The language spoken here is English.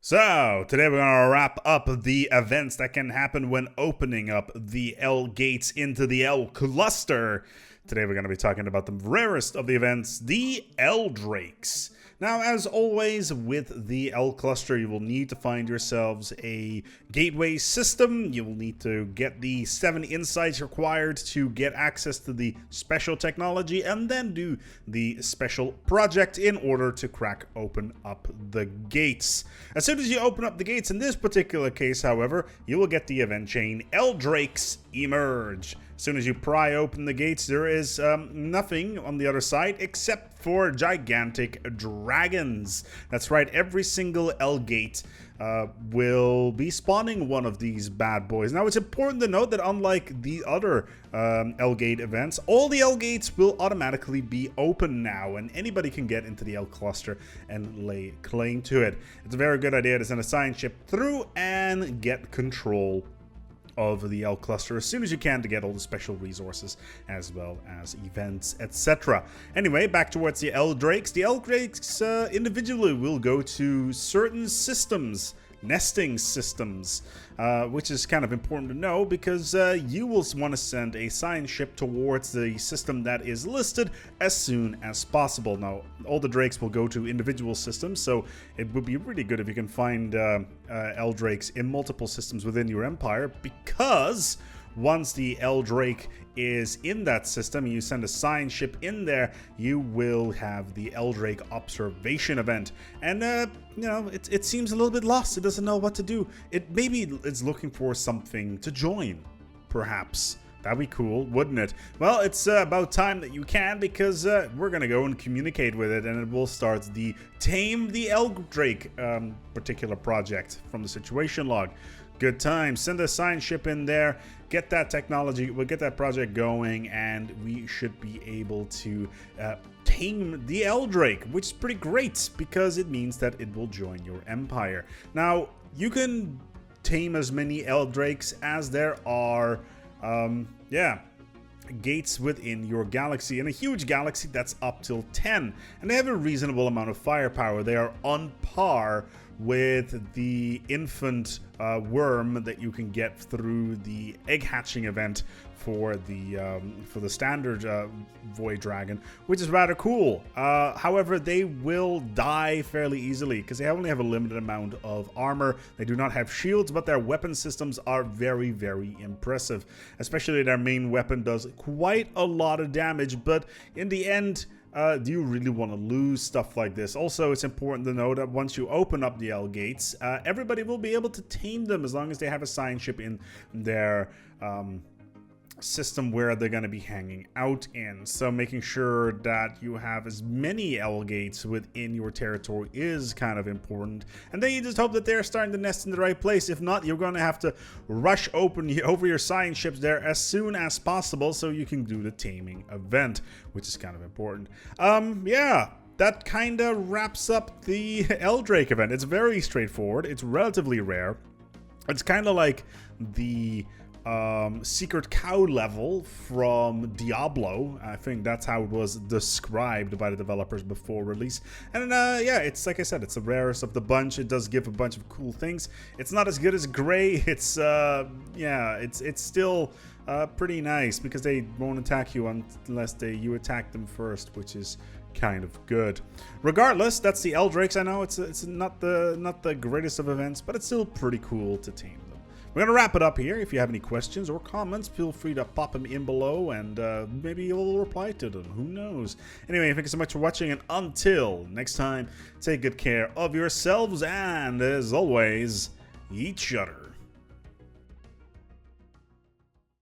So, today we're going to wrap up the events that can happen when opening up the L gates into the L cluster. Today we're going to be talking about the rarest of the events, the L Drakes. Now, as always with the L cluster, you will need to find yourselves a gateway system. You will need to get the 7 insights required to get access to the special technology and then do the special project in order to crack open up the gates. As soon as you open up the gates, in this particular case, however, you will get the event chain L Drakes emerge. As soon as you pry open the gates, there is nothing on the other side except for gigantic dragons. That's right, every single L gate will be spawning one of these bad boys. Now, it's important to note that unlike the other L gate events, all the L gates will automatically be open now, and anybody can get into the L cluster and lay claim to it. It's a very good idea to send a science ship through and get control of the L cluster as soon as you can to get all the special resources as well as events, etc. Anyway, back towards the L Drakes. The L Drakes individually will go to certain systems, nesting systems, which is kind of important to know because you will want to send a science ship towards the system that is listed as soon as possible. Now, all the Drakes will go to individual systems, so it would be really good if you can find L Drakes in multiple systems within your empire, because once the L Drake is in that system and you send a science ship in there, you will have the L Drake observation event. And, you know, it seems a little bit lost. It doesn't know what to do. Maybe it's looking for something to join, perhaps. That'd be cool, wouldn't it? Well, it's about time that you can, because we're going to go and communicate with it, and it will start the Tame the L Drake particular project from the situation log. Good time. Send a science ship in there, get that technology, we'll get that project going, and we should be able to tame the L Drake, which is pretty great because it means that it will join your empire. Now, you can tame as many L Drakes as there are gates within your galaxy. In a huge galaxy, that's up till 10, and they have a reasonable amount of firepower. They are on par with the infant worm that you can get through the egg hatching event for the standard void dragon, which is rather cool. However, they will die fairly easily because they only have a limited amount of armor. They do not have shields, but their weapon systems are very, very impressive. Especially their main weapon does quite a lot of damage, but in the end, do you really want to lose stuff like this? Also, it's important to know that once you open up the L gates, everybody will be able to tame them as long as they have a science ship in their system where they're going to be hanging out in. So making sure that you have as many L gates within your territory is kind of important. And then you just hope that they're starting to nest in the right place. If not, you're going to have to rush over your science ships there as soon as possible so you can do the taming event, which is kind of important. Yeah, that kind of wraps up the L Drake event. It's very straightforward. It's relatively rare. It's kind of like the secret cow level from Diablo. I think that's how it was described by the developers before release. And yeah, it's like I said, it's the rarest of the bunch. It does give a bunch of cool things. It's not as good as Gray. It's yeah, it's still pretty nice because they won't attack you unless you attack them first, which is kind of good. Regardless, that's the L Drakes. I know it's not the greatest of events, but it's still pretty cool to tame them. We're going to wrap it up here. If you have any questions or comments, feel free to pop them in below, and maybe you'll reply to them. Who knows? Anyway, thank you so much for watching, and until next time, take good care of yourselves, and as always, each other.